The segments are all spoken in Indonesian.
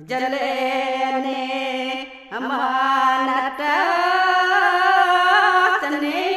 jalene amanata tane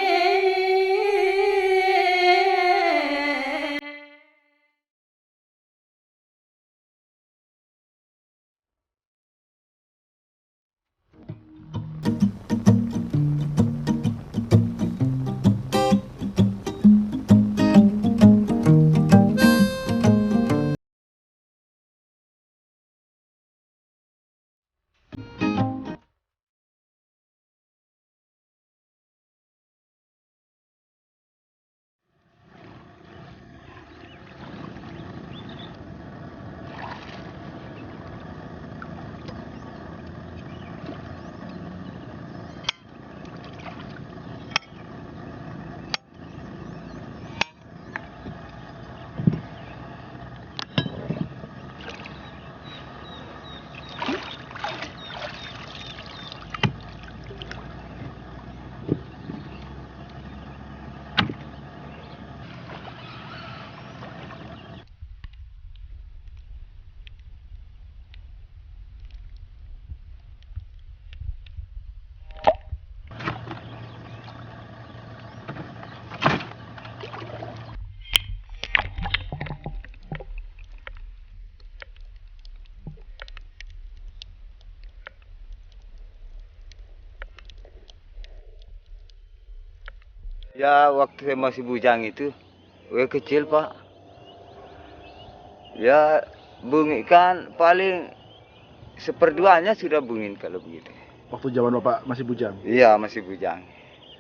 Ya waktu saya masih bujang itu, kecil Pak. Ya bunyi kan paling seperduanya sudah bunyi kalau begitu. Waktu zaman Bapak masih bujang? Iya masih bujang.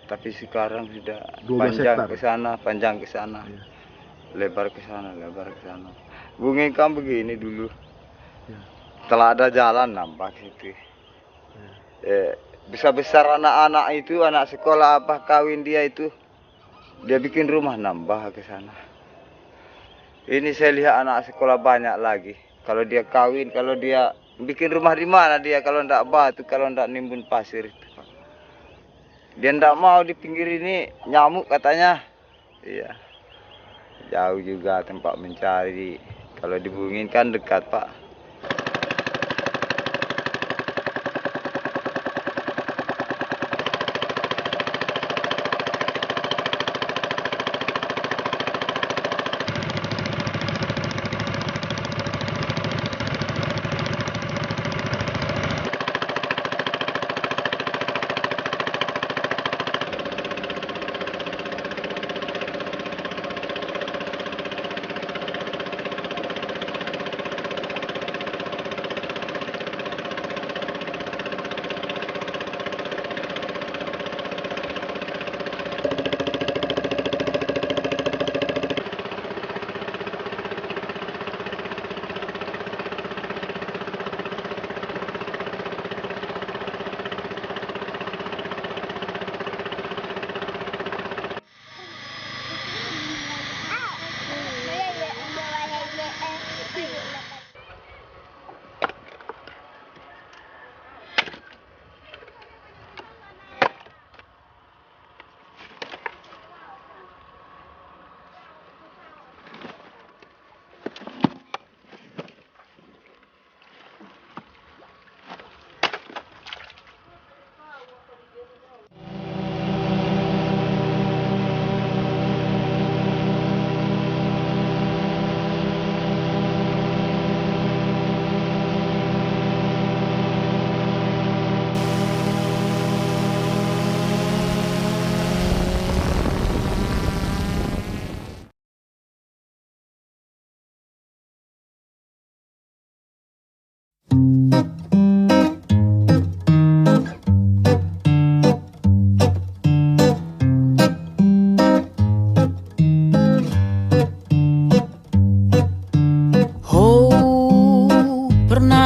Tapi sekarang sudah 12 panjang hektar. ke sana, panjang ke sana, Iya. lebar ke sana, lebar ke sana. Bunyi kan begini dulu. Iya. Setelah ada jalan nambah situ. Iya. Besar-besar anak-anak itu, anak sekolah apa kawin dia itu. Dia bikin rumah nambah ke sana. Ini saya lihat anak sekolah banyak lagi. Kalau dia kawin, kalau dia bikin rumah di mana dia kalau ndak batu, kalau ndak nimbun pasir itu. Dia ndak mau di pinggir ini nyamuk katanya. Iya. Jauh juga tempat mencari. Kalau dibungin kan dekat Pak.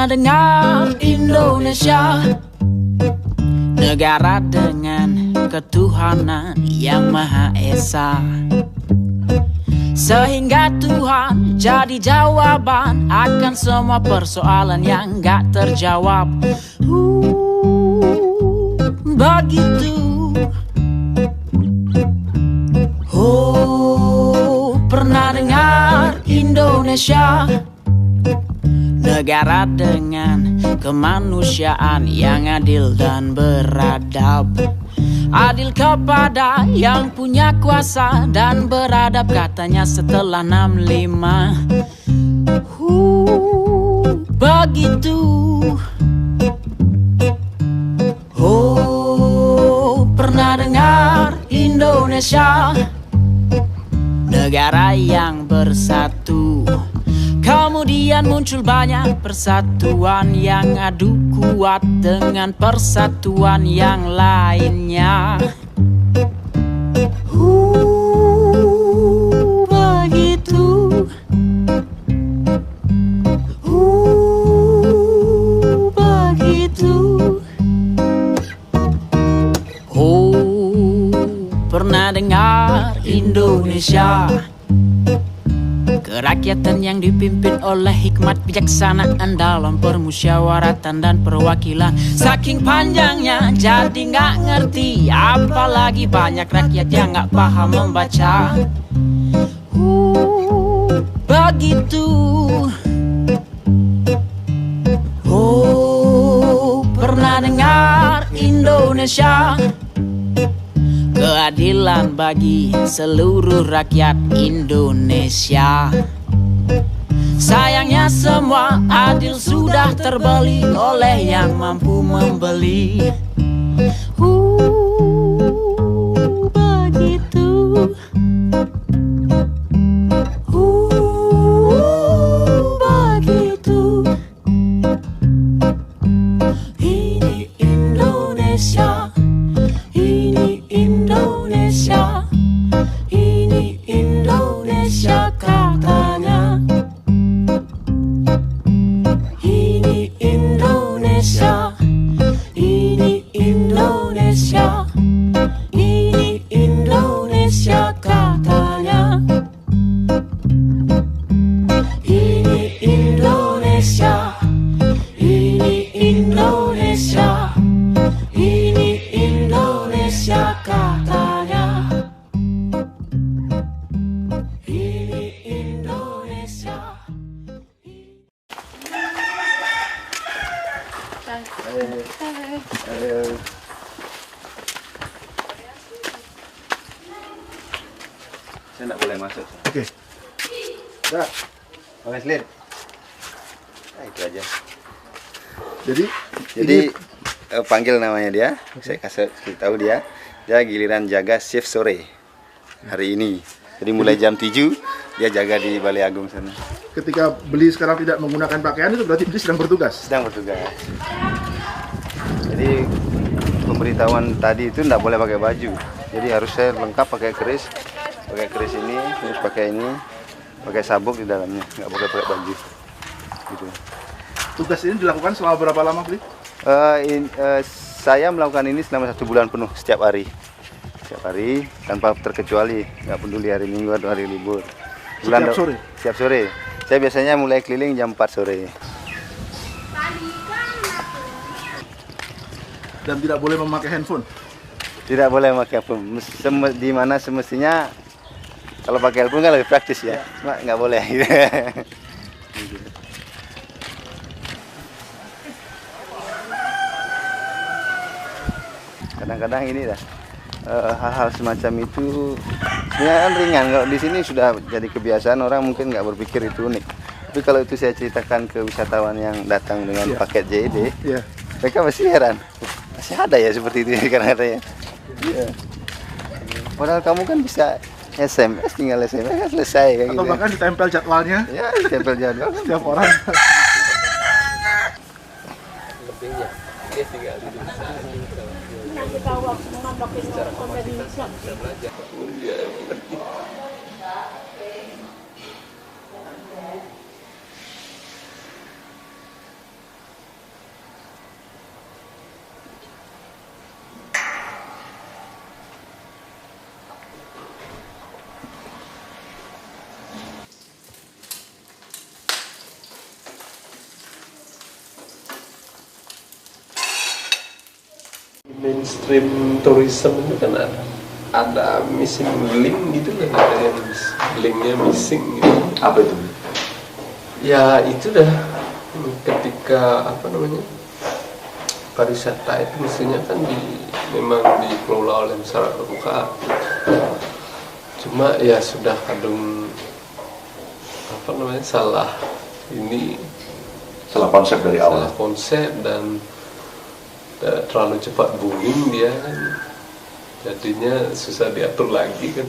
Dengar Indonesia, negara dengan ketuhanan yang Maha Esa, sehingga Tuhan jadi jawaban akan semua persoalan yang gak terjawab. Begitu. Oh, pernah dengar Indonesia, negara dengan kemanusiaan yang adil dan beradab. Adil kepada yang punya kuasa dan beradab, katanya setelah 65. Begitu. Oh, pernah dengar Indonesia, negara yang bersatu. Kemudian muncul banyak persatuan yang adu kuat dengan persatuan yang lainnya. Begitu. Begitu. Pernah dengar Indonesia, kerakyatan yang dipimpin oleh hikmat bijaksanaan dalam permusyawaratan dan perwakilan. Saking panjangnya jadi nggak ngerti, apalagi banyak rakyat yang nggak paham membaca. Begitu. Oh, pernah dengar Indonesia, keadilan bagi seluruh rakyat Indonesia. Sayangnya semua adil sudah terbeli oleh yang mampu membeli. Begitu. Begitu. Ini Indonesia. Ini Indonesia, ini Indonesia katanya. Ini Indonesia, ini Indonesia, ini Indonesia katanya. Ini Indonesia, ini Indonesia, ini Indonesia katanya. Ini Indonesia. Saya nggak boleh masuk. Oke. Dah. Oke, Slin. Nah, itu aja. Jadi panggil namanya dia. Saya kasih tahu dia. Dia giliran jaga shift sore hari ini. Jadi mulai jam 7 dia jaga di Balai Agung sana. ketika beli sekarang tidak menggunakan pakaian, itu berarti beli sedang bertugas. Sedang bertugas. Jadi pemberitahuan tadi itu tidak boleh pakai baju. Jadi harus saya lengkap pakai keris ini, terus pakai ini, pakai sabuk di dalamnya, nggak boleh pakai baju. Gitu. Tugas ini dilakukan selama berapa lama, Bli? Saya melakukan ini selama 1 bulan penuh setiap hari tanpa terkecuali, nggak peduli hari Minggu atau hari libur. Setiap sore? Setiap sore. Saya biasanya mulai keliling jam 4 sore. Dan tidak boleh memakai handphone? Tidak boleh memakai handphone. Di mana semestinya kalau pakai handphone kan lebih praktis ya. Cuma nggak boleh. Kadang-kadang ini dah hal-hal semacam itu sebenarnya kan ringan. Kalau di sini sudah jadi kebiasaan, orang mungkin nggak berpikir itu unik. Tapi kalau itu saya ceritakan ke wisatawan yang datang dengan paket JED, mereka pasti heran. Masih ada ya seperti itu kan katanya. Iya. Padahal kamu kan bisa SMS, tinggal SMS kan selesai kayak gitu. Atau bahkan ditempel jadwalnya? Ya, ditempel jadwal kan setiap orang. Lebihnya dia tinggal di desa. Secara kapasitas bisa belajar. Mainstream tourism itu kan ada missing link gitu kan, ada yang linknya missing gitu. Apa itu? Ya itu dah ketika apa namanya pariwisata itu mestinya kan memang dikelola oleh masyarakat lokal. Cuma ya sudah kadung apa namanya salah konsep dari awal. Salah konsep dan terlalu cepat booming dia kan, jadinya susah diatur lagi kan.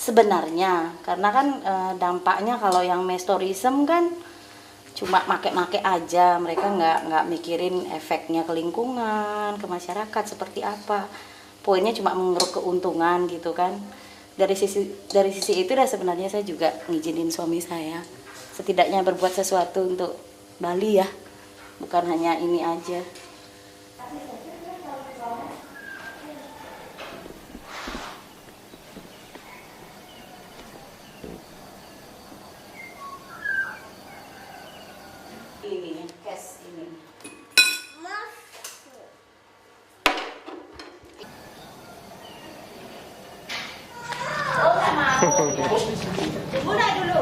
Sebenarnya karena kan dampaknya kalau yang mass tourism kan cuma make-make aja, mereka nggak mikirin efeknya ke lingkungan, ke masyarakat seperti apa. Poinnya cuma mengeruk keuntungan gitu kan. Dari sisi itu dah sebenarnya saya juga ngizinin suami saya setidaknya berbuat sesuatu untuk Bali ya, bukan hanya ini aja. Ini cash ini. Oh, nggak mau. Tunggu naik dulu.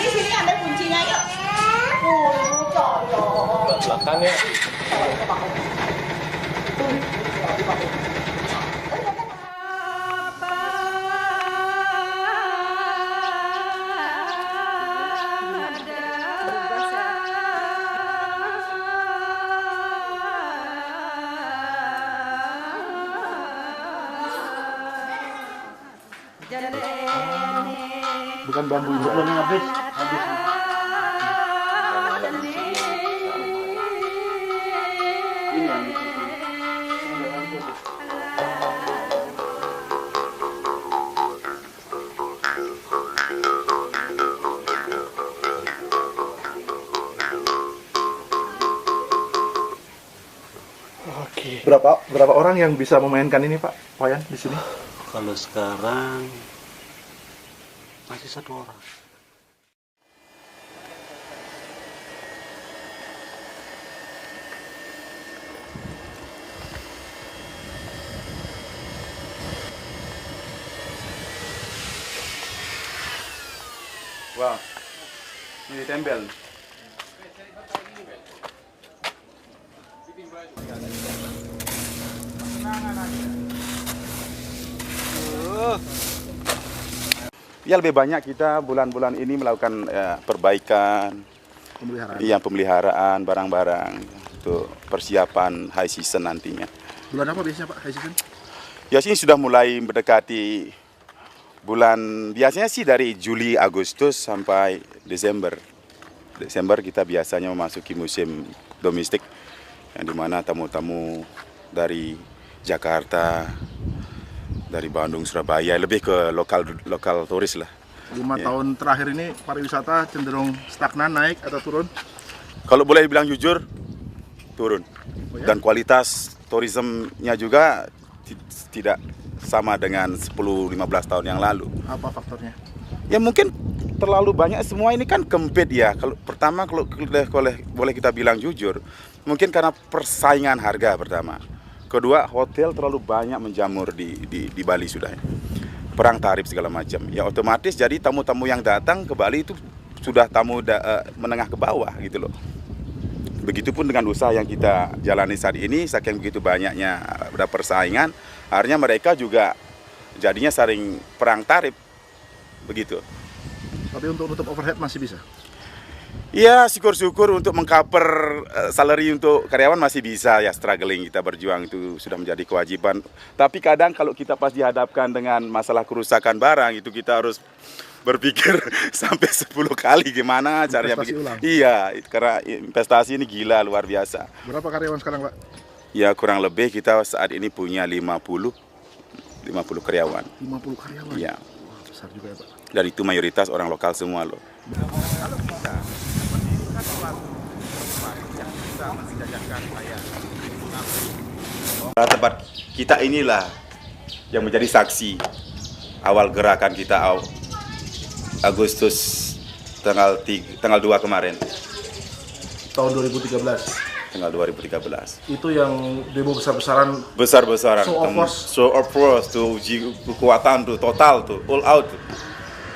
Sini ambil kuncinya yuk. Belakangnya Bukan bambu belum habis. Berapa orang yang bisa memainkan ini Pak Wayan di sini? Kalau sekarang masih 1 orang. Wah, ini ditempel. Ya lebih banyak kita bulan-bulan ini melakukan perbaikan, pemeliharaan barang-barang untuk persiapan high season nantinya. Bulan apa biasanya Pak high season? Ya sini sudah mulai mendekati bulan, biasanya sih dari Juli Agustus sampai Desember. Desember kita biasanya memasuki musim domestik yang dimana tamu-tamu dari Jakarta, dari Bandung, Surabaya, lebih ke lokal turis lah. 5 tahun terakhir ini pariwisata cenderung stagnan, naik atau turun? Kalau boleh dibilang jujur, turun. Oh ya? Dan kualitas turismenya juga tidak sama dengan 10-15 tahun yang lalu. Apa faktornya? Ya mungkin terlalu banyak, semua ini kan compete ya. Kalau pertama kalau boleh kita bilang jujur, mungkin karena persaingan harga pertama. Kedua, hotel terlalu banyak menjamur di Bali sudah. Perang tarif segala macam. Ya otomatis jadi tamu-tamu yang datang ke Bali itu sudah tamu menengah ke bawah gitu loh. Begitupun dengan usaha yang kita jalani saat ini, saking begitu banyaknya ada persaingan, akhirnya mereka juga jadinya saling perang tarif. Begitu. Tapi untuk nutup overhead masih bisa? Ya syukur-syukur untuk mengcover salary untuk karyawan masih bisa ya, struggling kita berjuang itu sudah menjadi kewajiban. Tapi kadang kalau kita pas dihadapkan dengan masalah kerusakan barang itu kita harus berpikir sampai 10 kali gimana caranya. Iya, karena investasi ini gila luar biasa. Berapa karyawan sekarang Pak? Ya kurang lebih kita saat ini punya 50 karyawan. 50 karyawan? Iya. Wah, besar juga ya Pak. Dan itu mayoritas orang lokal semua loh. Kalau kita menunjukkan suatu tempat yang bisa menjajakan saya tempat kita inilah yang menjadi saksi awal gerakan kita Agustus tanggal 2 kemarin. tahun 2013. Tanggal 2013. Itu yang demo besar-besaran. Besar-besaran. Show of force. Show of force tuh, uji kekuatan tuh, total tuh, all out tuh.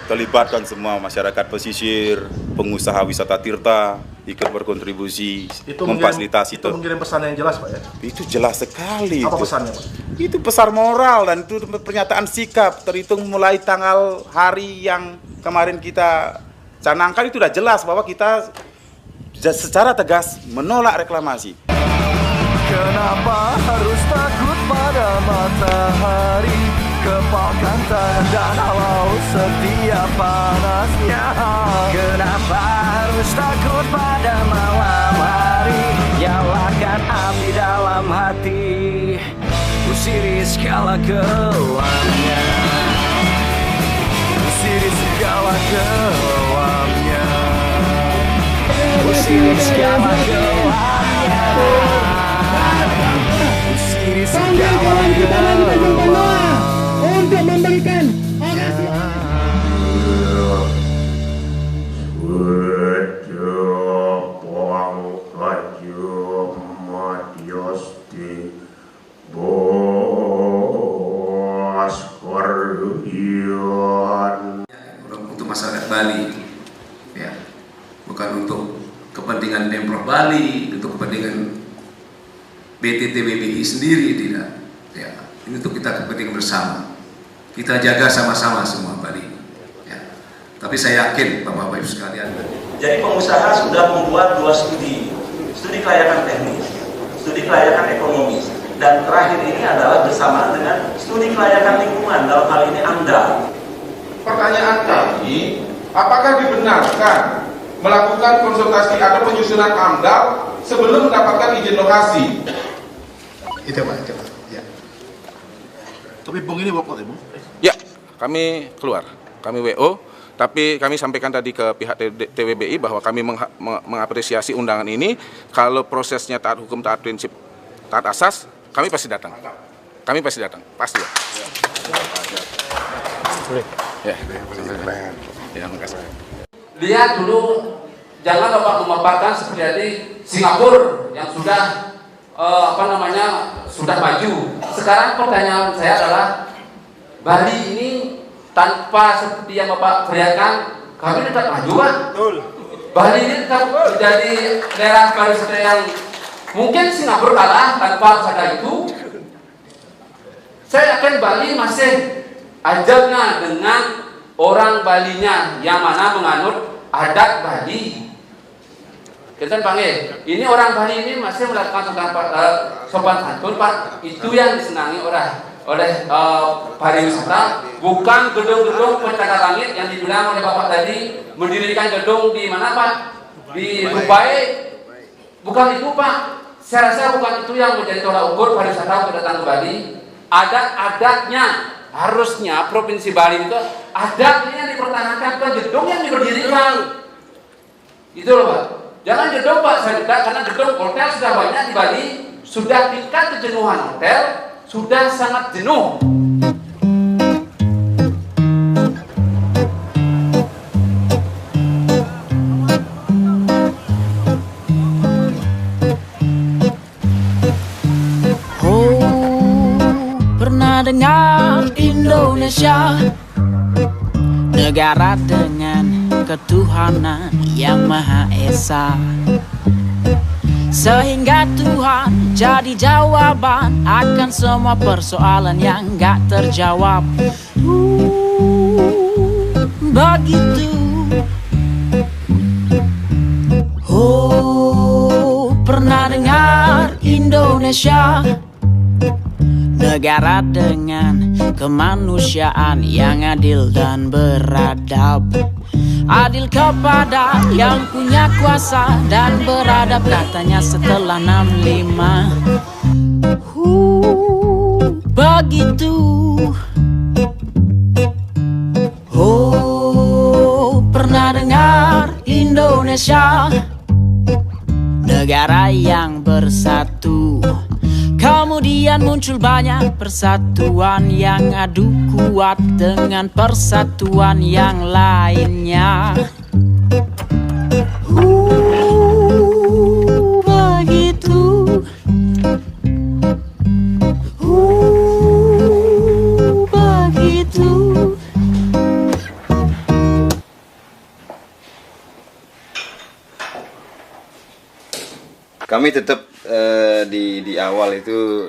terlibatkan semua masyarakat pesisir, pengusaha wisata tirta ikut berkontribusi, memfasilitasi itu mengirim pesan yang jelas Pak ya? Itu jelas sekali. Apa itu. pesannya Pak? Itu pesan moral dan itu pernyataan sikap terhitung mulai tanggal hari yang kemarin kita canangkan itu sudah jelas bahwa kita secara tegas menolak reklamasi. Kenapa harus takut pada matahari? Kepalkan tangan dan halau setiap panasnya. Kenapa harus takut pada malam hari? Nyalakan api dalam hati, usiri segala kelamnya, usiri segala kelamnya, usiri segala kelamnya, usiri segala kelamnya. Untuk memberikan untuk masyarakat Bali, ya, bukan untuk kepentingan Pemprov Bali, untuk kepentingan BTT-BBI sendiri, tidak, ya. Ini untuk kita kepentingan bersama. Kita jaga sama-sama semua Bali. Ya. Tapi saya yakin Bapak-Bapak Ibu sekalian. Jadi pengusaha sudah membuat 2 studi kelayakan teknis, studi kelayakan ekonomis, dan terakhir ini adalah bersama dengan studi kelayakan lingkungan, dalam hal ini AMDAL. Pertanyaan kami, apakah dibenarkan melakukan konsultasi atau penyusunan AMDAL sebelum mendapatkan izin lokasi? Itu Pak, coba. Tapi Bung ini bapak ya Bung? Ya, kami keluar, kami WO, tapi kami sampaikan tadi ke pihak TWBI bahwa kami mengapresiasi undangan ini. Kalau prosesnya taat hukum, taat prinsip, taat asas, kami pasti datang. Kami pasti datang, pasti ya. Ya, makasih. Lihat dulu, jangan Bapak memaparkan seperti Singapura yang sudah sudah maju. Sekarang pertanyaan saya adalah, Bali ini tanpa seperti yang Bapak teriakan, kami tetap maju kan? Bali ini tetap menjadi daerah pariwisata yang mungkin Singapura kalah tanpa ada itu. Saya yakin Bali masih ajarnya dengan orang Balinya yang mana menganut adat Bali. Kita panggil, ini orang Bali ini masih melakukan sopan santun Pak. Itu yang disenangi oleh pariwisata, bukan gedung-gedung pencakar langit yang dibilang oleh Bapak tadi, mendirikan gedung di mana Pak? Di Dubai. Bukan itu Pak. Saya rasa bukan itu yang menjadi tolak ukur pariwisata untuk datang ke Bali. Adat-adatnya, harusnya Provinsi Bali itu adatnya yang dipertahankan, bukan gedung yang diberdirikan. Itu loh Pak. Jangan gedung Pak, saya tidak, karena gedung hotel sudah banyak di Bali, sudah tingkat kejenuhan hotel, sudah sangat jenuh. Oh, pernah dengar Indonesia, negara dengan ketuhanan yang Maha Esa, sehingga Tuhan jadi jawaban akan semua persoalan yang gak terjawab. Begitu. Oh, pernah dengar Indonesia, negara dengan kemanusiaan yang adil dan beradab. Adil kepada yang punya kuasa dan beradab, katanya setelah 65. Begitu. Oh, pernah dengar Indonesia, negara yang bersatu. Kemudian muncul banyak persatuan yang adu kuat dengan persatuan yang lainnya. Begitu. Begitu. Kami tetap di awal itu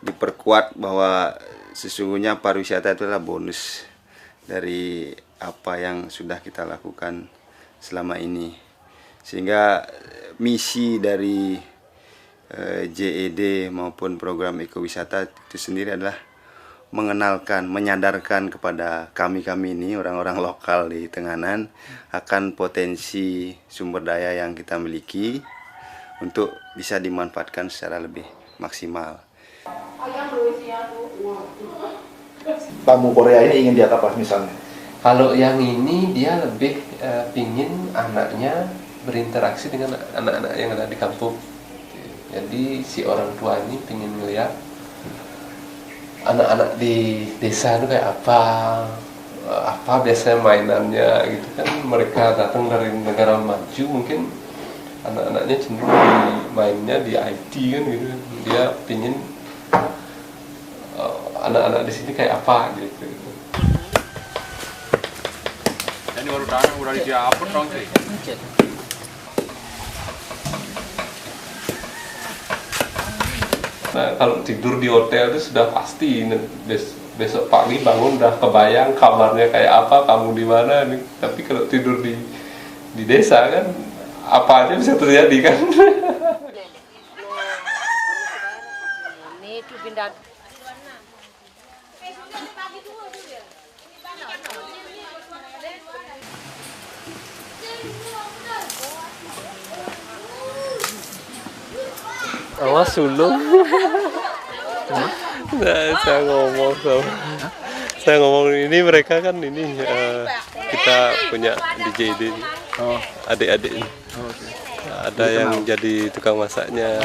diperkuat bahwa sesungguhnya pariwisata itu adalah bonus dari apa yang sudah kita lakukan selama ini, sehingga misi dari JED maupun program ekowisata itu sendiri adalah mengenalkan, menyadarkan kepada kami ini orang-orang lokal di Tenganan akan potensi sumber daya yang kita miliki untuk bisa dimanfaatkan secara lebih maksimal. Tamu Korea ini ingin lihat apa misalnya? Kalau yang ini dia lebih pingin anaknya berinteraksi dengan anak-anak yang ada di kampung. Jadi si orang tua ini pingin melihat anak-anak di desa itu kayak apa biasanya mainannya gitu kan. Mereka datang dari negara maju, mungkin anak-anaknya cenderung mainnya di IT kan gitu. Dia pingin anak-anak di sini kayak apa gitu. Ini udah di-upload dong sih. Nah, kalau tidur di hotel itu sudah pasti besok pagi bangun udah kebayang kamarnya kayak apa, kamu di mana nih. Tapi kalau tidur di desa kan apa aja bisa terjadi kan. Awas sulung. Nah, saya ngomong ini mereka kan ini kita punya di JD ini. Adik-adik ini. Ada yang jadi tukang masaknya.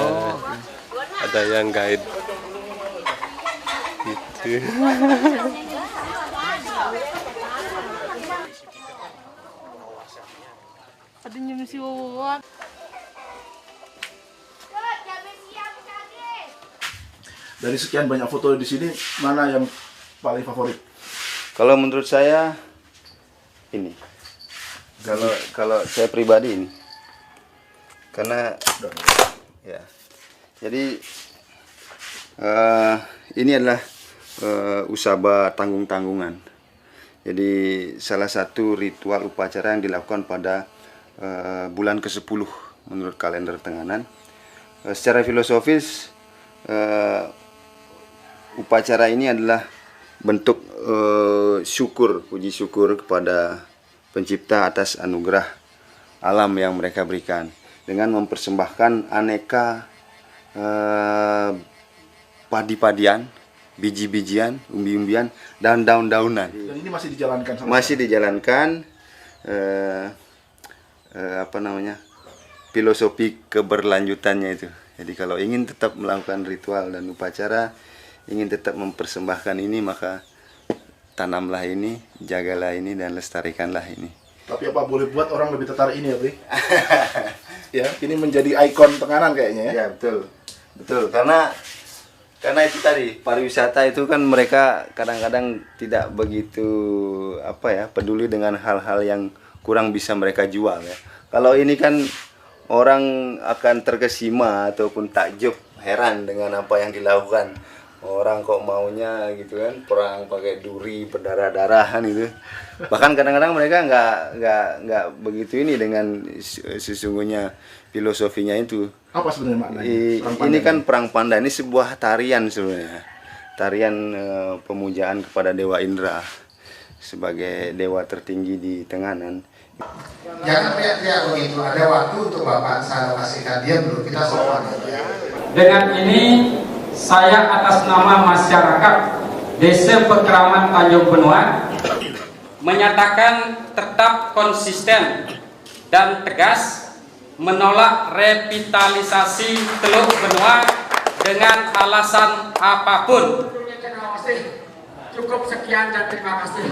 Ada yang guide. Gitu. Ada nyemsi wawan. Dari sekian banyak foto di sini, mana yang paling favorit? Kalau menurut saya ini. Kalau saya pribadi ini. Karena ya. Jadi ini adalah usaba tanggung-tanggungan. Jadi salah satu ritual upacara yang dilakukan pada bulan ke-10 menurut kalender Tenganan. Secara filosofis upacara ini adalah bentuk syukur, puji syukur kepada Pencipta atas anugerah alam yang mereka berikan dengan mempersembahkan aneka padi-padian, biji-bijian, umbi-umbian, dan daun-daunan. Dan ini masih dijalankan? Masih dijalankan. Filosofi keberlanjutannya itu. Jadi kalau ingin tetap melakukan ritual dan upacara, ingin tetap mempersembahkan ini, maka tanamlah ini, jagalah ini, dan lestarikanlah ini. Tapi apa boleh buat orang lebih tertarik ini ya, Bri? Ya, ini menjadi ikon Tenganan kayaknya ya. Ya, betul. Karena itu tadi, pariwisata itu kan mereka kadang-kadang tidak begitu peduli dengan hal-hal yang kurang bisa mereka jual ya. Kalau ini kan orang akan terkesima ataupun takjub, heran dengan apa yang dilakukan. Orang kok maunya gitu kan, perang pakai duri berdarah-darahan itu. Bahkan kadang-kadang mereka nggak begitu ini dengan sesungguhnya filosofinya itu. Apa sebenarnya maknanya? Ini kan perang pandan, ini sebuah tarian sebenarnya. Tarian pemujaan kepada Dewa Indra sebagai dewa tertinggi di Tenganan. Jangan teriak-teriak begitu, ada waktu untuk Bapak saya kasihkan dia dulu, kita sopan. Dengan ini saya atas nama masyarakat Desa Pekraman Tanjung Benua menyatakan tetap konsisten dan tegas menolak revitalisasi Teluk Benua dengan alasan apapun. Cukup sekian dan terima kasih.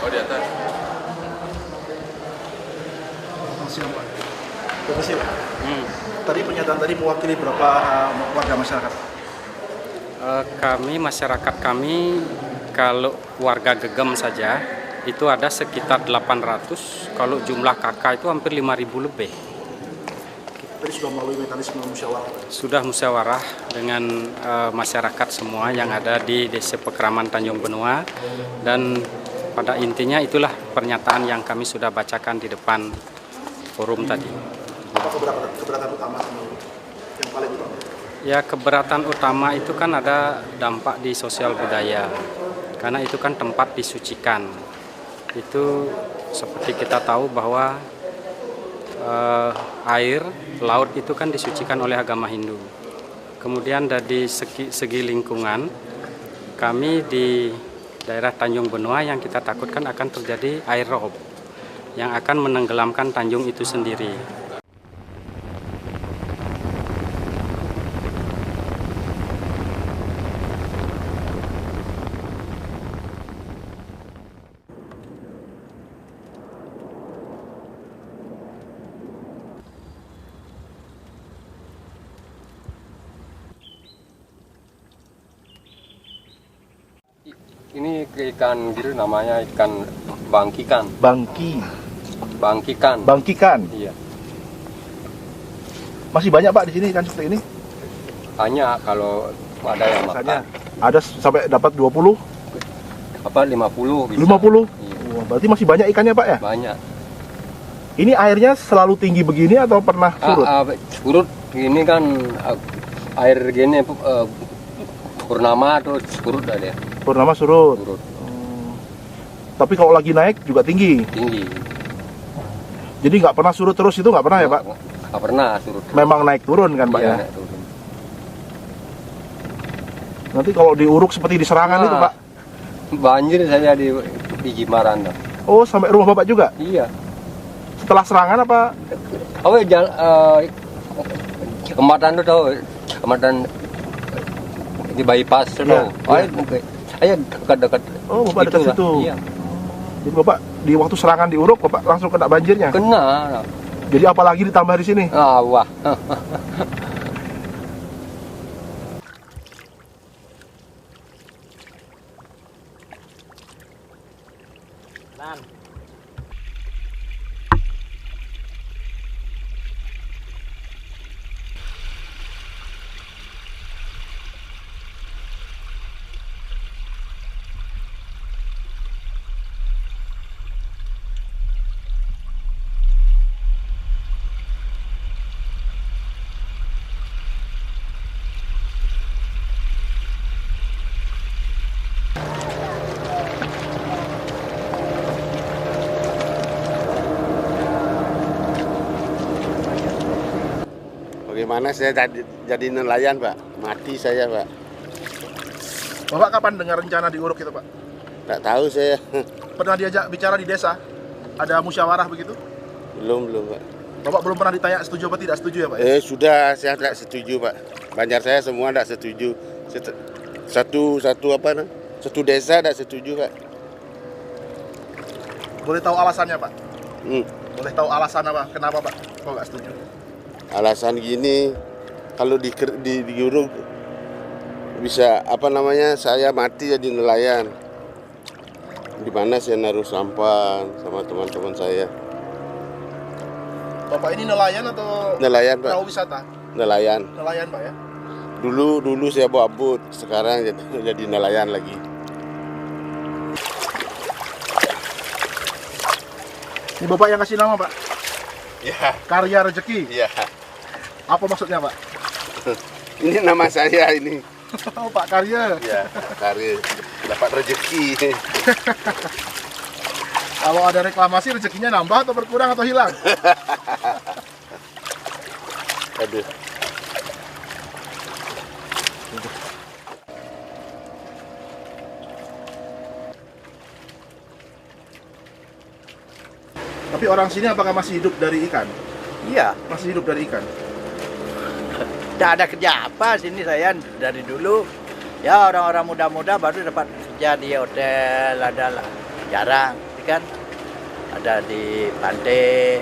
Oh, di atas. Terima kasih Pak. Tadi pernyataan tadi mewakili berapa warga masyarakat? Masyarakat kami kalau warga Gegem saja itu ada sekitar 800, kalau jumlah kakak itu hampir 5.000 lebih. Tadi sudah melalui mekanisme musyawarah? Sudah musyawarah dengan masyarakat semua yang ada di Desa Pekeraman Tanjung Benua, dan pada intinya itulah pernyataan yang kami sudah bacakan di depan forum tadi. Apa keberatan utama yang paling utama? Ya, keberatan utama itu kan ada dampak di sosial budaya, karena itu kan tempat disucikan. Itu seperti kita tahu bahwa air, laut itu kan disucikan oleh agama Hindu. Kemudian dari segi lingkungan, kami di daerah Tanjung Benua yang kita takutkan akan terjadi air rob yang akan menenggelamkan tanjung itu sendiri. Ini ikan gitu namanya ikan bangkikan. Bangkikan. Iya. Masih banyak Pak di sini ikan seperti ini? Banyak kalau ada yang makan. Ada sampai dapat 20? Apa 50 bisa. 50? Iya. Oh, berarti masih banyak ikannya Pak ya? Banyak. Ini airnya selalu tinggi begini atau pernah surut? Surut ini kan air gini purnama atau surut ada ya. Purnama surut. Tapi kalau lagi naik juga tinggi. Tinggi. Jadi nggak pernah surut terus itu nggak pernah ya Pak? Nggak pernah surut. Memang naik turun kan Pak ya? Naik turun. Nanti kalau diuruk seperti di Serangan itu Pak? Banjir saya di Jimaran. Oh, sampai rumah Bapak juga? Iya. Setelah Serangan apa? Oh ya, kecamatan itu tahu, kecamatan di bypass itu. Iya. Saya dekat-dekat. Oh, Bapak dekat situ. Iya. Jadi Bapak di waktu Serangan diuruk Bapak langsung kena banjirnya? Kena. Jadi apalagi ditambah di sini? Wah. Bagaimana saya jadi nelayan Pak? Mati saya Pak. Bapak kapan dengar rencana diuruk itu Pak? Nggak tahu saya. Pernah diajak bicara di desa? Ada musyawarah begitu? Belum Pak. Bapak belum pernah ditanya setuju apa tidak setuju ya Pak? Sudah, saya tidak setuju Pak. Banjar saya semua tidak setuju. Satu desa tidak setuju Pak. Boleh tahu alasannya Pak? Boleh tahu alasan apa? Kenapa Pak? Kok nggak setuju? Alasan gini, kalau diuruk bisa saya mati jadi nelayan. Di mana saya naruh sampah sama teman-teman saya. Bapak ini nelayan atau Nelayan Pak. perahu wisata? Nelayan. Nelayan Pak ya? Dulu saya bawa bot, sekarang jadi nelayan lagi. Ini Bapak yang kasih nama Pak? Ya. Karya Rezeki? Iya. Apa maksudnya Pak? Ini nama saya ini. Oh, Pak Karya. Ya, Karya. Dapat rezeki. Kalau ada reklamasi rezekinya nambah atau berkurang atau hilang? Aduh. Tapi orang sini apakah masih hidup dari ikan? Iya. Masih hidup dari ikan? Tidak ada kerja apa sini saya dari dulu. Ya orang-orang muda-muda baru dapat kerja di hotel, ada lah. Jarang, kan? Ada di pantai.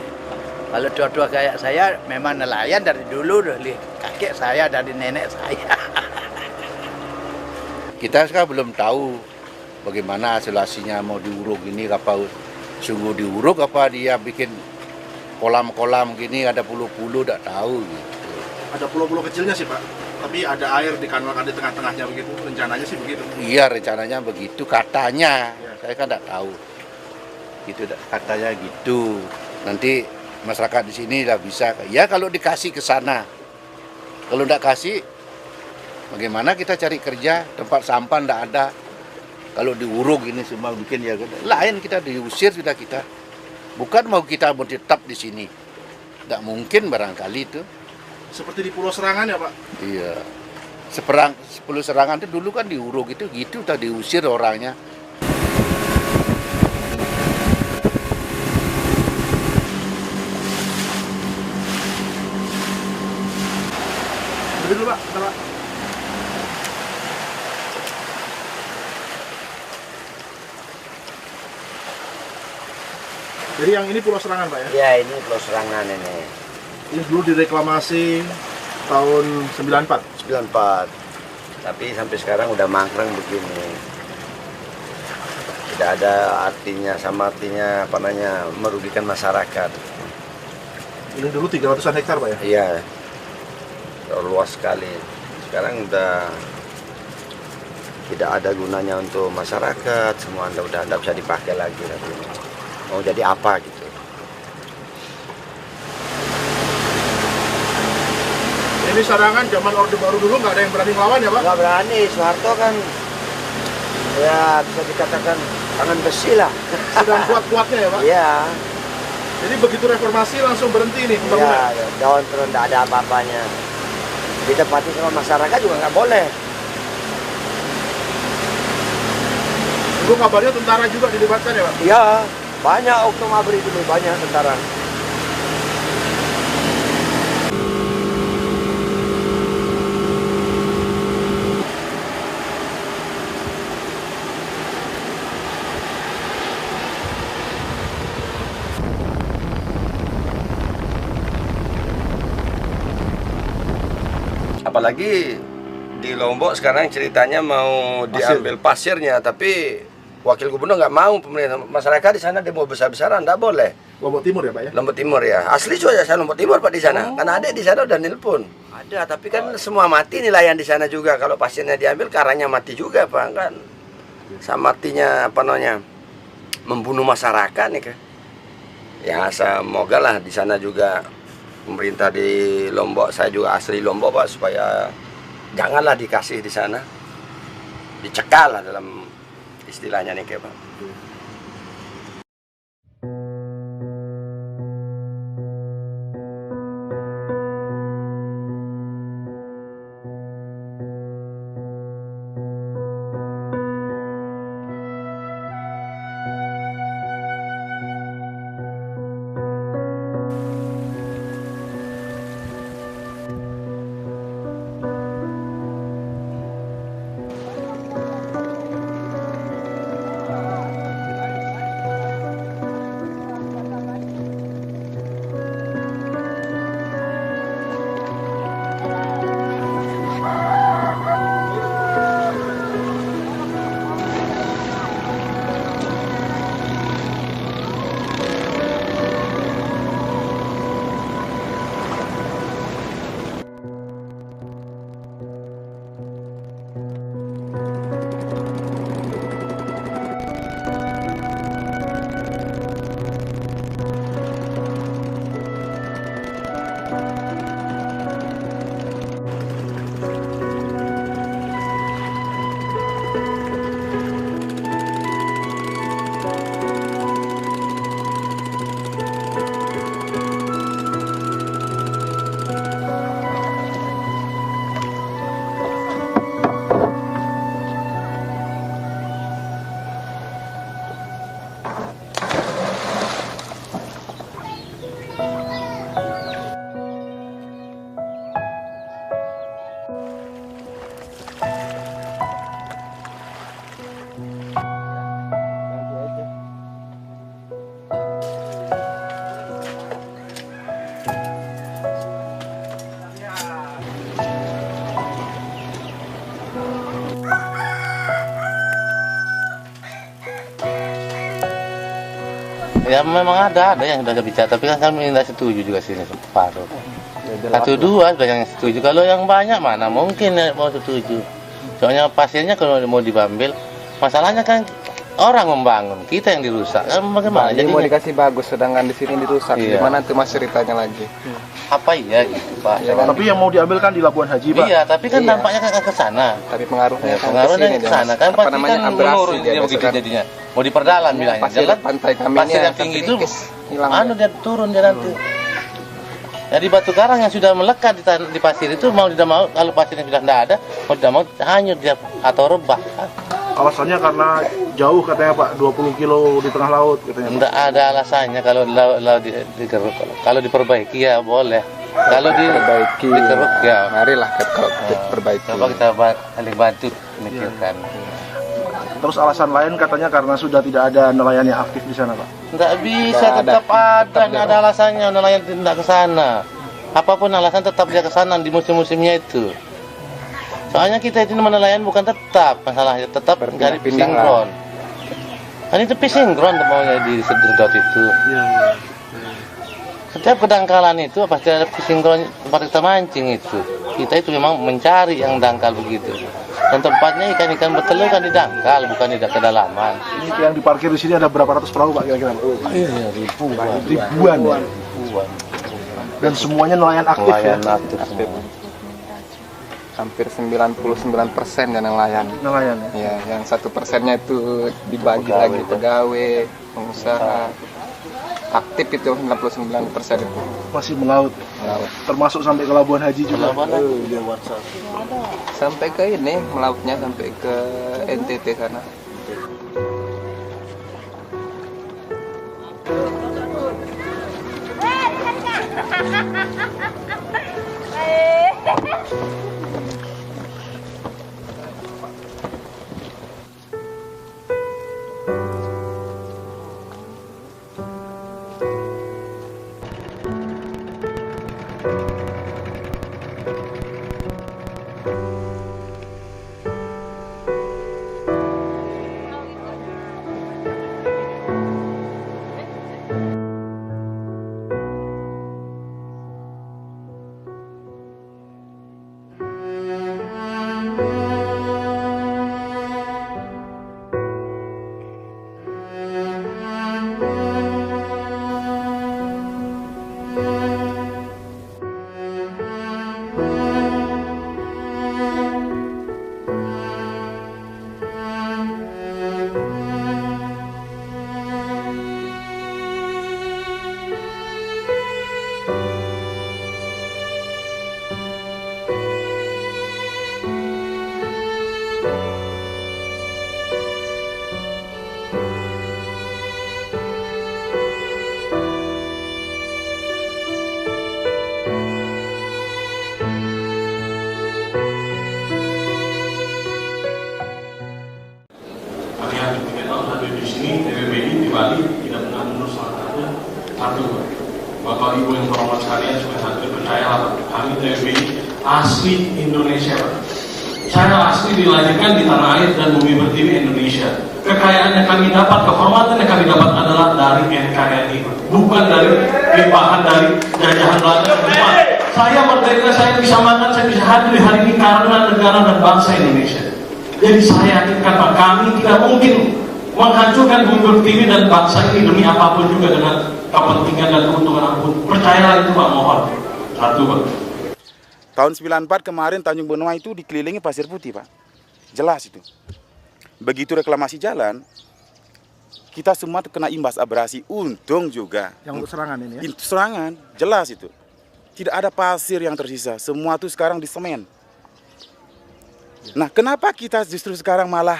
Kalau tua-tua kayak saya memang nelayan dari dulu, dari kakek saya, dari nenek saya. Kita sekarang belum tahu bagaimana hasilnya mau diuruk ini, apa sungguh diuruk apa dia bikin kolam-kolam gini ada puluh-puluh, tidak tahu gitu. Ada pulau-pulau kecilnya sih Pak, tapi ada air di kanal di tengah-tengahnya begitu, rencananya sih begitu. Iya, rencananya begitu, katanya. Saya kan tidak tahu. Gitu, katanya gitu. Nanti masyarakat di sini lah bisa. Ya kalau dikasih ke sana. Kalau tidak kasih, bagaimana kita cari kerja? Tempat sampah tidak ada. Kalau diuruk ini semua bikin ya lain, kita diusir sudah kita. Bukan mau kita mau tetap di sini. Tidak mungkin barangkali itu. Seperti di Pulau Serangan ya Pak? Iya. Pulau Serangan itu dulu kan diuruk itu gitu, tak diusir orangnya. Dulu Pak, Pak. Jadi yang ini Pulau Serangan Pak ya? Ya, ini Pulau Serangan ini. Ini dulu direklamasi tahun 94? 94. Tapi sampai sekarang udah mangkring begini. Tidak ada artinya, sama artinya apa namanya, merugikan masyarakat. Ini dulu 300-an hektar Pak ya? Iya. Luas sekali. Sekarang udah tidak ada gunanya untuk masyarakat, semua udah tidak bisa dipakai lagi. Mau jadi apa gitu. Ini Serangan zaman Orde Baru dulu nggak ada yang berani ngelawan ya Pak? Nggak berani, Soeharto kan ya bisa dikatakan tangan besi lah. Sedang kuat-kuatnya ya Pak? Iya. Jadi begitu reformasi langsung berhenti nih pembangunan? Iya, daun terus nggak ada apa-apanya. Ditepati sama masyarakat juga nggak boleh. Dulu kabarnya tentara juga dilibatkan ya Pak? Iya, banyak waktu Mabri dulu, banyak tentara. Apalagi di Lombok sekarang ceritanya mau diambil pasirnya, tapi wakil gubernur nggak mau, pemerintah masyarakat di sana demo besar-besaran, nggak boleh. Lombok Timur ya Pak ya? Lombok Timur ya, asli juga saya Lombok Timur Pak di sana, karena ada di sana udah nelpon. Ada, tapi kan semua mati nelayan di sana juga, kalau pasirnya diambil karanya mati juga Pak kan. Sama artinya apa namanya, membunuh masyarakat nih kan. Ya semoga lah di sana juga pemerintah di Lombok, saya juga asli Lombok Pak, supaya janganlah dikasih di sana, dicekal lah dalam istilahnya nih Pak. Ya memang ada yang sudah bicara, tapi kan kami tidak setuju juga sini separuh. Satu dua sudah yang setuju. Kalau yang banyak mana mungkin ya mau setuju. Soalnya pasiennya kalau mau diambil, masalahnya kan orang membangun, kita yang dirusak. Kan bagaimana? Jadi mau dikasih bagus, sedangkan di sini dirusak. Iya. Gimana tuh mas ceritanya lagi? Apa iya gitu Pak? Ya, kan? Tapi yang mau diambil kan di Labuan Haji Pak. Iya, tapi kan dampaknya kan ke sana. Tapi pengaruhnya ke sana kan pasti kan menurun dia begitu jadinya. Mau diperdalam bilangnya. Pasir pantai kami pasir yang tinggi itu dia turun dia nanti. Jadi batu karang yang sudah melekat di pasir itu mau tidak mau, kalau pasirnya sudah tidak ada, mau tidak mau hanyut dia atau rebah. Alasannya karena jauh katanya Pak, 20 kilo di tengah laut katanya. Tidak ada alasannya kalau kalau diperbaiki ya boleh. Kalau dikeruk ya marilah kalau diperbaiki. Coba kita saling bantu memikirkan. Terus alasan lain katanya karena sudah tidak ada nelayan yang aktif di sana Pak. Tidak bisa, tetap ada alasannya nelayan tidak ke sana. Apapun alasan tetap dia ke sana di musim-musimnya itu. Soalnya kita itu nelayan bukan tetap, masalahnya tetap dari sinkron. Kan itu sinkron maunya di sedot itu. Setiap kedangkalan itu pasti ada sinkron tempat kita mancing itu. Kita itu memang mencari yang dangkal begitu. Dan tempatnya ikan-ikan bertelur kan di dangkal, bukan di kedalaman. Ini yang diparkir di sini ada berapa ratus perahu Pak kira-kira? Iya, ribuan. Dan semuanya nelayan aktif ya? Aktif. Hampir 99% kan nelayan. Nelayan ya? Ya, yang 1%-nya itu dibagi lagi pegawai, pengusaha. Aktif itu 99% itu. Masih melaut. Termasuk sampai ke Labuan Haji juga. Sampai ke ini melautnya sampai ke NTT sana. Bapak Ibu yang terhormat sekalian, sudah percayalah kami TWBI asli Indonesia. Saya asli dilahirkan di tanah air dan bumi pertiwi Indonesia. Kekayaan yang kami dapat, kehormatan yang kami dapat adalah dari NKRI, bukan dari limpahan dari jajahan Belanda. Saya merdeka, saya bisa makan, saya bisa hadir hari ini karena negara dan bangsa Indonesia. Jadi saya yakinkan Pak, kami tidak mungkin menghancurkan bumi pertiwi dan bangsa ini demi apapun juga dengan kepentingan dan keuntungan apapun. Percayalah itu Pak, mohon. Satu Pak. Tahun 94 kemarin Tanjung Benoa itu dikelilingi pasir putih Pak. Jelas itu. Begitu reklamasi jalan, kita semua kena imbas abrasi. Untung juga. Yang untuk serangan ini ya? Itu serangan, jelas itu. Tidak ada pasir yang tersisa. Semua itu sekarang di semen. Nah, kenapa kita justru sekarang malah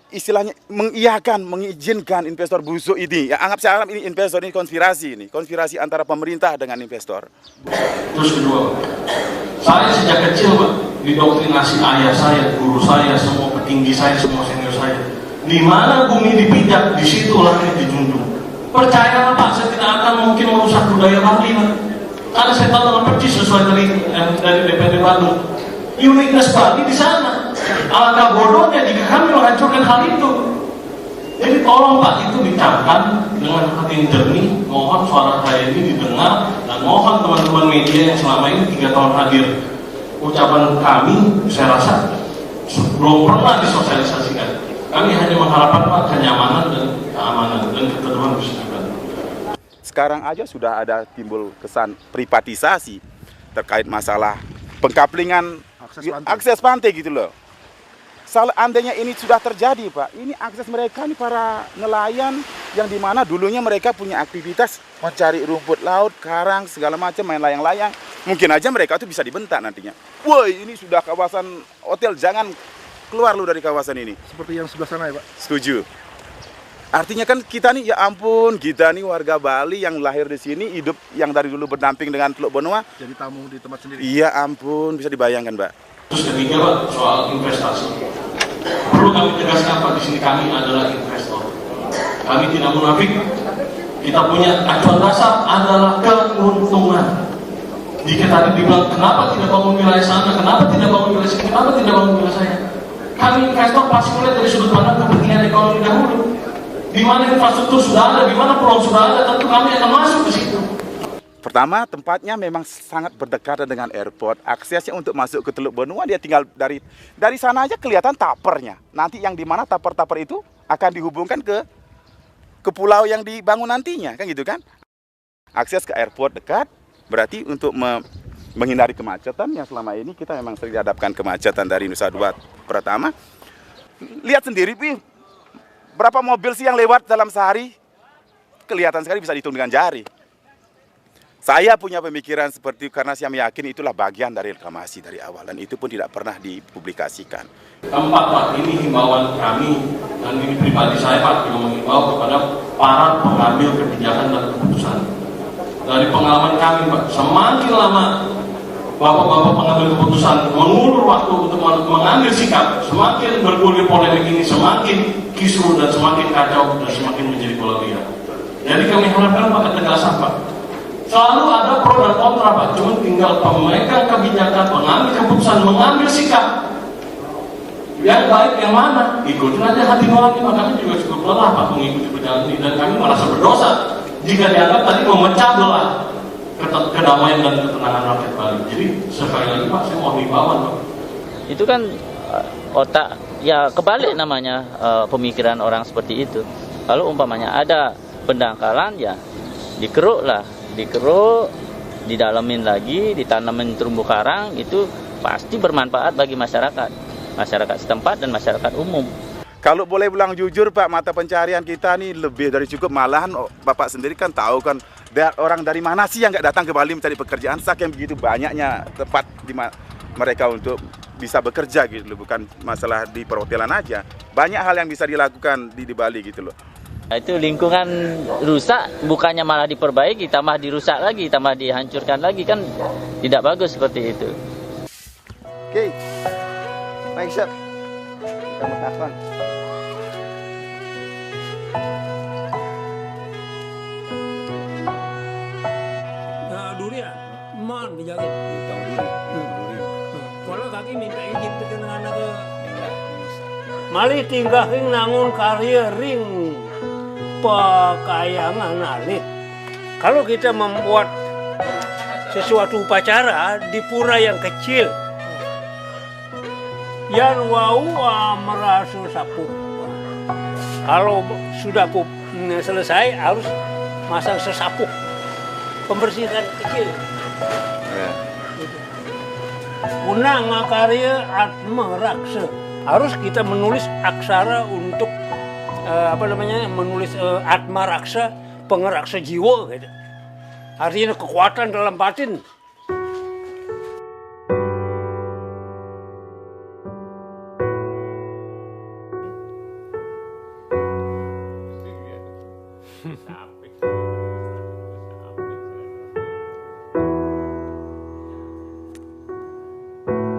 istilahnya mengizinkan investor busuk ini? Ya, saya anggap ini investor ini konspirasi antara pemerintah dengan investor. Terus kedua, saya sejak kecil Pak didoktrinasi ayah saya, guru saya, semua petinggi saya, semua senior saya. Di mana bumi dipijak, di situ langit dijunjung. Percayalah Pak, saya tidak akan mungkin merusak budaya Bali Pak. Karena saya tahu dengan persis sesuai dari DPD Bandung. Uniqueness Bali di sana. Alangkah bodohnya jika kami menghancurkan hal itu. Jadi tolong Pak, itu dicamkan dengan hati yang jernih. Mohon suara saya ini didengar, dan mohon teman-teman media yang selama ini 3 tahun hadir. Ucapan kami, saya rasa belum pernah disosialisasikan. Kami hanya mengharapkan Pak kenyamanan dan keamanan dan ketentuan keselamatan. Sekarang aja sudah ada timbul kesan privatisasi terkait masalah pengkaplingan akses pantai gitu loh. Seandainya ini sudah terjadi Pak, ini akses mereka nih para nelayan yang dimana dulunya mereka punya aktivitas mencari rumput laut, karang, segala macam, main layang-layang. Mungkin aja mereka tuh bisa dibentak nantinya. Woi, ini sudah kawasan hotel, jangan keluar lu dari kawasan ini. Seperti yang sebelah sana ya Pak? Setuju. Artinya kan kita nih, ya ampun, kita nih warga Bali yang lahir di sini, hidup yang dari dulu berdamping dengan Teluk Benua. Jadi tamu di tempat sendiri? Iya ampun, bisa dibayangkan Pak. Terus ketiga Pak, soal investasi. Perlu kami tegaskan Pak, di sini kami adalah investor. Kami tidak munafik. Kita punya acuan dasar adalah keuntungan. Jika tadi dibilang, kenapa tidak bangun wilayah sana, kenapa tidak bangun wilayah sini, kenapa tidak bangun wilayah saya? Kami investor pasti melihat dari sudut pandang kepentingan ekonomi dahulu. Di mana infrastruktur sudah ada, di mana pulau sudah ada, tentu kami akan masuk ke situ. Pertama, tempatnya memang sangat berdekatan dengan airport. Aksesnya untuk masuk ke Teluk Benua, dia tinggal dari sana aja kelihatan tapernya. Nanti yang di mana taper-taper itu akan dihubungkan ke pulau yang dibangun nantinya, kan gitu kan? Akses ke airport dekat, berarti untuk menghindari kemacetan yang selama ini kita memang sering dihadapkan kemacetan dari Nusa Dua pertama. Lihat sendiri, berapa mobil sih yang lewat dalam sehari? Kelihatan sekali, bisa dihitung dengan jari. Saya punya pemikiran seperti itu karena saya meyakini itulah bagian dari reklamasi dari awal dan itu pun tidak pernah dipublikasikan. Keempat Pak, ini himbauan kami dan ini pribadi saya Pak juga menghimbau kepada para pengambil kebijakan dan keputusan. Dari pengalaman kami Pak, semakin lama bapak-bapak pengambil keputusan mengulur waktu untuk mengambil sikap, semakin bergulir polemik ini semakin kisruh dan semakin kacau dan semakin menjadi bola liar. Jadi kami harapkan Pak ketegasan Pak. Selalu ada pro dan kontra Pak, cuma tinggal pemegang kebijakan, pengambil keputusan, mengambil sikap. Yang baik yang mana? Ikutin aja hati nurani. Kami juga cukup lelah Pak mengikuti perjalanan ini dan kami merasa berdosa jika dianggap tadi memecah belah kedamaian dan ketenangan rakyat Bali. Jadi sekali lagi Pak, saya mohon himbauan Pak. Itu kan otak ya kebalik namanya pemikiran orang seperti itu. Kalau umpamanya ada pendangkalan ya dikeruk, didalamin lagi, ditanamin terumbu karang, itu pasti bermanfaat bagi masyarakat setempat dan masyarakat umum. Kalau boleh bilang jujur Pak, mata pencarian kita nih lebih dari cukup, malahan Bapak sendiri kan tahu kan orang dari mana sih yang nggak datang ke Bali mencari pekerjaan, saking begitu banyaknya tempat di mereka untuk bisa bekerja gitu loh, bukan masalah di perhotelan aja, banyak hal yang bisa dilakukan di Bali gitu loh. Itu lingkungan rusak, bukannya malah diperbaiki, tambah dirusak lagi, tambah dihancurkan lagi, kan tidak bagus seperti itu. Oke, baik Sep, kita mengatakan. Nah, durian, man dijaga. Kalau kaki minta izin dengan anak ke Mali tinggalin nangun karya ring pekayangan alih. Kalau kita membuat sesuatu upacara di pura yang kecil, yang wau merasa sapu. Kalau sudah selesai harus masang sesapu, pembersihan kecil. Unang karya Atma Raksa. Harus kita menulis aksara untuk menulis Atma Raksa, pengeraksa jiwa gitu. Artinya kekuatan dalam batin.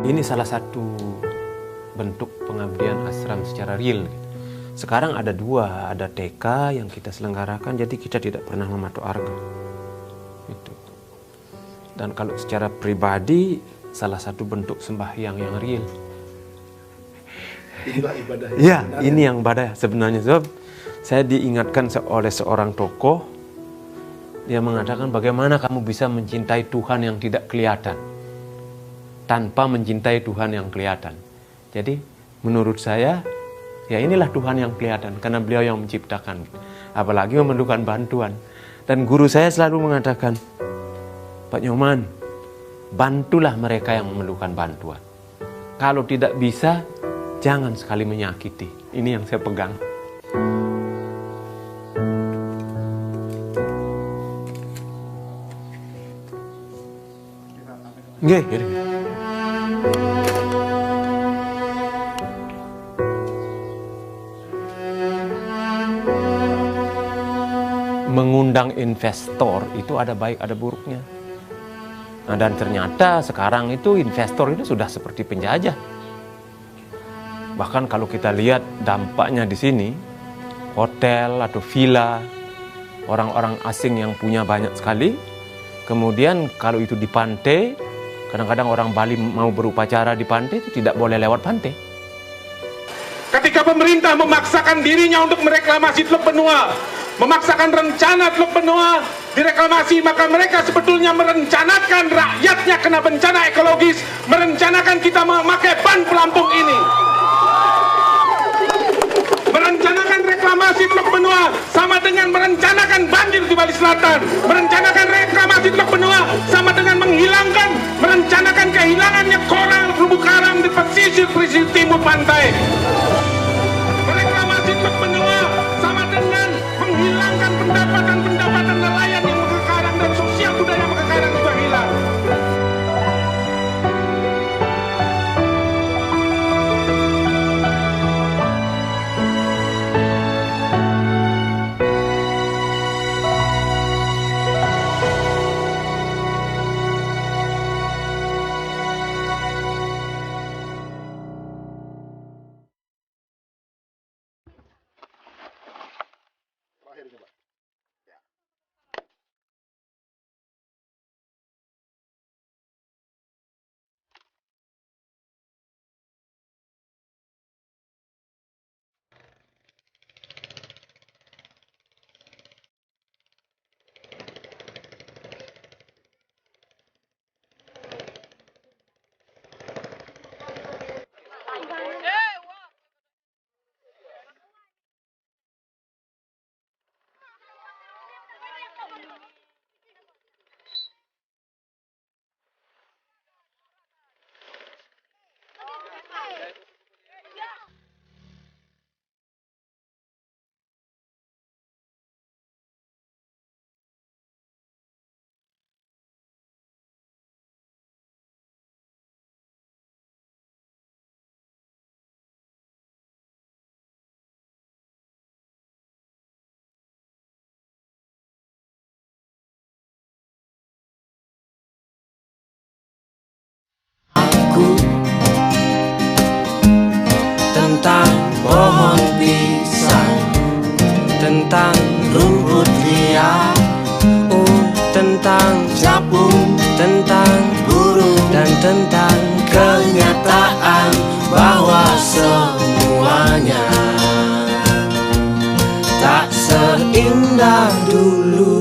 Ini salah satu bentuk pengabdian ashram secara real. Sekarang ada dua, ada TK yang kita selenggarakan, jadi kita tidak pernah mematok harga. Gitu. Dan kalau secara pribadi, salah satu bentuk sembahyang yang real. Inilah ibadah. Iya, ini yang ibadah sebenarnya. Sebab Saya diingatkan oleh seorang tokoh, dia mengatakan bagaimana kamu bisa mencintai Tuhan yang tidak kelihatan tanpa mencintai Tuhan yang kelihatan. Jadi menurut saya, ya inilah Tuhan yang kelihatan karena beliau yang menciptakan. Apalagi memerlukan bantuan. Dan guru saya selalu mengatakan, Pak Nyoman, bantulah mereka yang memerlukan bantuan. Kalau tidak bisa, jangan sekali menyakiti. Ini yang saya pegang. Nggih, mengundang investor itu ada baik ada buruknya. Nah, dan ternyata sekarang itu investor itu sudah seperti penjajah. Bahkan kalau kita lihat dampaknya di sini, hotel atau villa, orang-orang asing yang punya banyak sekali. Kemudian kalau itu di pantai, kadang-kadang orang Bali mau berupacara di pantai itu tidak boleh lewat pantai. Ketika pemerintah memaksakan dirinya untuk mereklamasi Teluk Benua, memaksakan rencana Teluk Benua direklamasi, maka mereka sebetulnya merencanakan rakyatnya kena bencana ekologis, merencanakan kita memakai ban pelampung ini. Merencanakan reklamasi Teluk Benua sama dengan merencanakan banjir di Bali Selatan. Merencanakan reklamasi Teluk Benua sama dengan merencanakan kehilangannya koral terumbu karang di pesisir timur pantai. Reklamasi Teluk Benua sama dengan menghilangkan pendapatan nelayan yang mengkarang dan sosial budaya mengkarang juga hilang. Tentang pohon pisang, tentang rumput liar, tentang capung, tentang burung, dan tentang kenyataan bahwa semuanya tak seindah dulu.